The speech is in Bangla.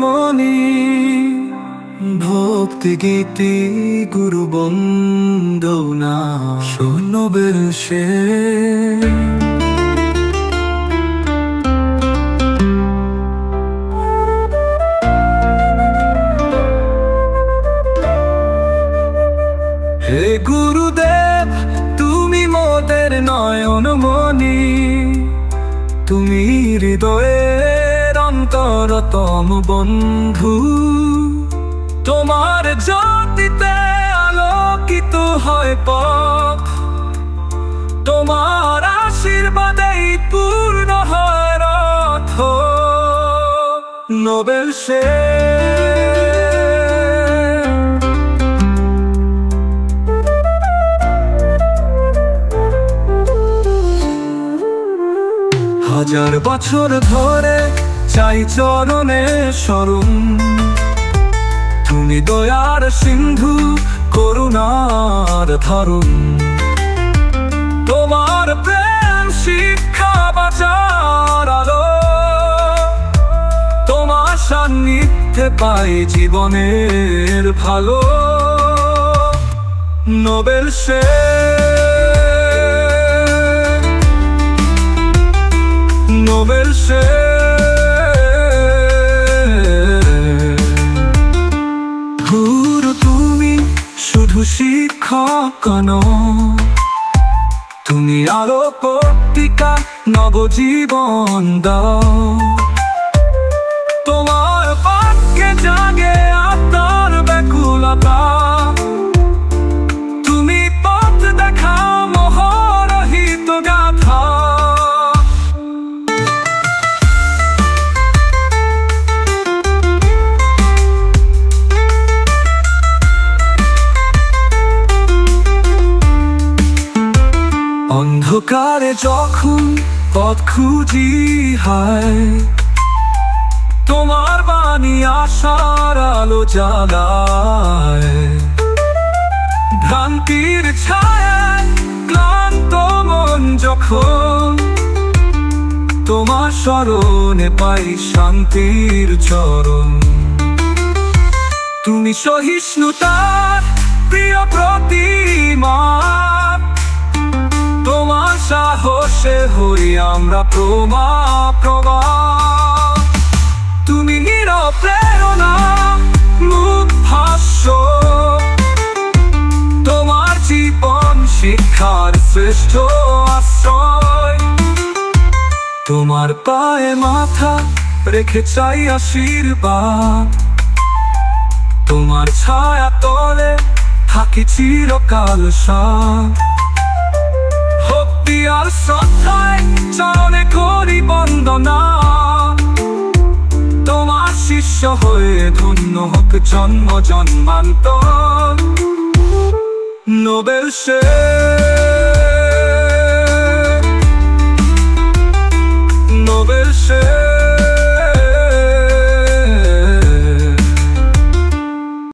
মনি ভক্তি গীতি গুরু বন্দনা নোবেল সে হে গুরুদেব তুমি মোদের নয়ন মনি, তুমি হৃদয়ের অন্তরতম বন্ধু। তোমার জ্যোতিতে আলোকিত হয় পথ, তোমার আশীর্বাদেই পূর্ণ হয় রথ। নোবেল সে হাজার বছর ধরে চাই চরণে শরণ, তুমি দয়ার সিন্ধু করুণার ধারণ। তোমার প্রেম শিক্ষা বাঁচার আলো, তোমার সান্নিধ্যে পাই জীবনের ভালো। নোবেল সে নোবেল সে গুরু তুমি শুধু শিক্ষক নও, তুমি আলো পত্রিকা নবজীবন দাও। তোমার বাক্যে জাগে আত্মার ব্যাকুলতা, তুমি পথ দেখাও মোহরহিত গাথা। অন্ধকারে যখন পথ খুঁজি হায়, তোমার বাণী আশার আলো জ্বালায়। ভ্রান্তির ছায়ায় ক্লান্ত মন যখন, তোমার স্মরণে পাই শান্তির চরণ। তুমি সহিষ্ণুতার প্রিয় প্রতিমা, তোমার সাহসে হই আমরা প্রমা। তুমি নীরব প্রেরণা মুখ ভাষ্য, তোমার জীবন শিক্ষার শ্রেষ্ঠ আশ্রয়। তোমার পায়ে মাথা রেখে চাই আশীর্বাদ, তোমার ছায়া তলে থাকি চিরকাল সাথ। ভক্তি আর শ্রদ্ধায় চরণে করি বন্দনা, তোমার শিষ্য হয়ে ধন্য হোক জন্ম জন্মান্তর। নোবেল সে